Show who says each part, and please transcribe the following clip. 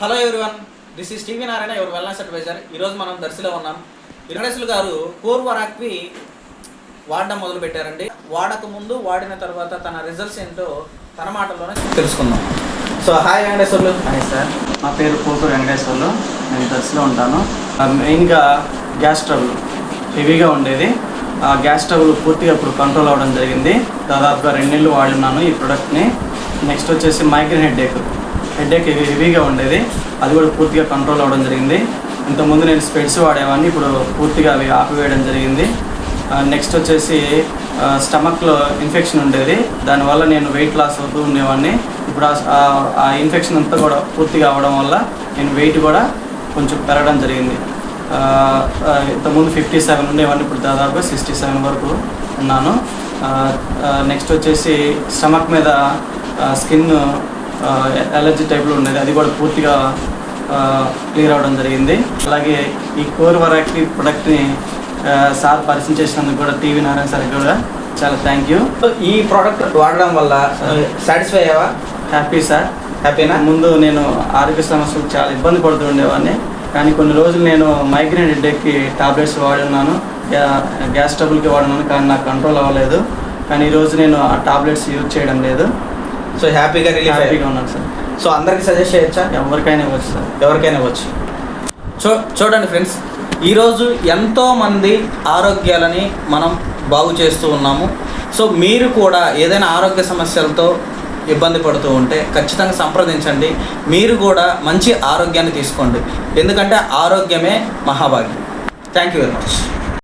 Speaker 1: Hello everyone, this is TV Narayana, your wellness advisor. ఈరోజు మనం దర్శిలో ఉన్నాం. వెంకటేశ్వర గారు పూర్వరాక్వి వాడడం మొదలు పెట్టారండి. వాడక ముందు, వాడిన తర్వాత తన రిజల్ట్స్ ఏంటో తన మాటల్లోనే తెలుసుకుందాం. So hi Venkateswarlu.
Speaker 2: Hi sir, నా పేరు పోతూరు వెంకటేశ్వర్లు. నేను దర్శిలో ఉంటాను. మెయిన్గా గ్యాస్ ట్రబుల్ హెవీగా ఉండేది. ఆ గ్యాస్ ట్రబుల్ పూర్తిగా ఇప్పుడు కంట్రోల్ అవ్వడం జరిగింది. దాదాపుగా 2 నెలలు వాడినాను ఈ ప్రోడక్ట్ని. నెక్స్ట్ వచ్చేసి మైగ్రేన్ హెడ్ఏక్ హెవీగా ఉండేది, అది కూడా పూర్తిగా కంట్రోల్ అవ్వడం జరిగింది. ఇంతకుముందు నేను స్పెడ్స్ వాడేవాడిని, ఇప్పుడు పూర్తిగా అవి ఆపివేయడం జరిగింది. నెక్స్ట్ వచ్చేసి స్టమక్లో ఇన్ఫెక్షన్ ఉండేది, దానివల్ల నేను వెయిట్ లాస్ అవుతూ ఉండేవాడిని. ఇప్పుడు ఆ ఇన్ఫెక్షన్ అంతా కూడా పూర్తిగా అవ్వడం వల్ల నేను వెయిట్ కూడా కొంచెం పెరగడం జరిగింది. ఇంతకుముందు 57 ఉండేవాడిని, ఇప్పుడు దాదాపుగా 67 వరకు ఉన్నాను. నెక్స్ట్ వచ్చేసి స్టమక్ మీద స్కిన్ ఎలర్జీ టైప్లో ఉండేది, అది కూడా పూర్తిగా క్లియర్ అవ్వడం జరిగింది. అలాగే ఈ కోర్ వరాక్టి ప్రొడక్ట్ని సార్ పరిచయం చేసినందుకు కూడా టీవీ నారాయణ సార్ కూడా చాలా థ్యాంక్ యూ.
Speaker 1: ఈ ప్రోడక్ట్ వాడడం వల్ల సాటిస్ఫై అయ్యావా?
Speaker 2: Happy sir.
Speaker 1: హ్యాపీనా?
Speaker 2: ముందు నేను ఆరోగ్య సమస్యలు చాలా ఇబ్బంది పడుతూ ఉండేవాడిని, కానీ కొన్ని రోజులు నేను మైగ్రేన్ హెడ్ఏక్కి టాబ్లెట్స్ వాడున్నాను, గ్యాస్ ట్రబుల్కి వాడున్నాను, కానీ నాకు కంట్రోల్ అవ్వలేదు. కానీ ఈరోజు నేను ఆ టాబ్లెట్స్ యూజ్ చేయడం లేదు.
Speaker 1: సో హ్యాపీగా
Speaker 2: ఉన్నాను సార్.
Speaker 1: సో అందరికి సజెస్ట్ చేయొచ్చా?
Speaker 2: ఎవరికైనా ఇవ్వచ్చు సార్,
Speaker 1: ఎవరికైనా ఇవ్వచ్చు. చూడండి ఫ్రెండ్స్, ఈరోజు ఎంతోమంది ఆరోగ్యాలని మనం బాగు చేస్తూ ఉన్నాము. సో మీరు కూడా ఏదైనా ఆరోగ్య సమస్యలతో ఇబ్బంది పడుతూ ఉంటే ఖచ్చితంగా సంప్రదించండి. మీరు కూడా మంచి ఆరోగ్యాన్ని తీసుకోండి, ఎందుకంటే ఆరోగ్యమే మహాభాగ్యం. Thank you very much.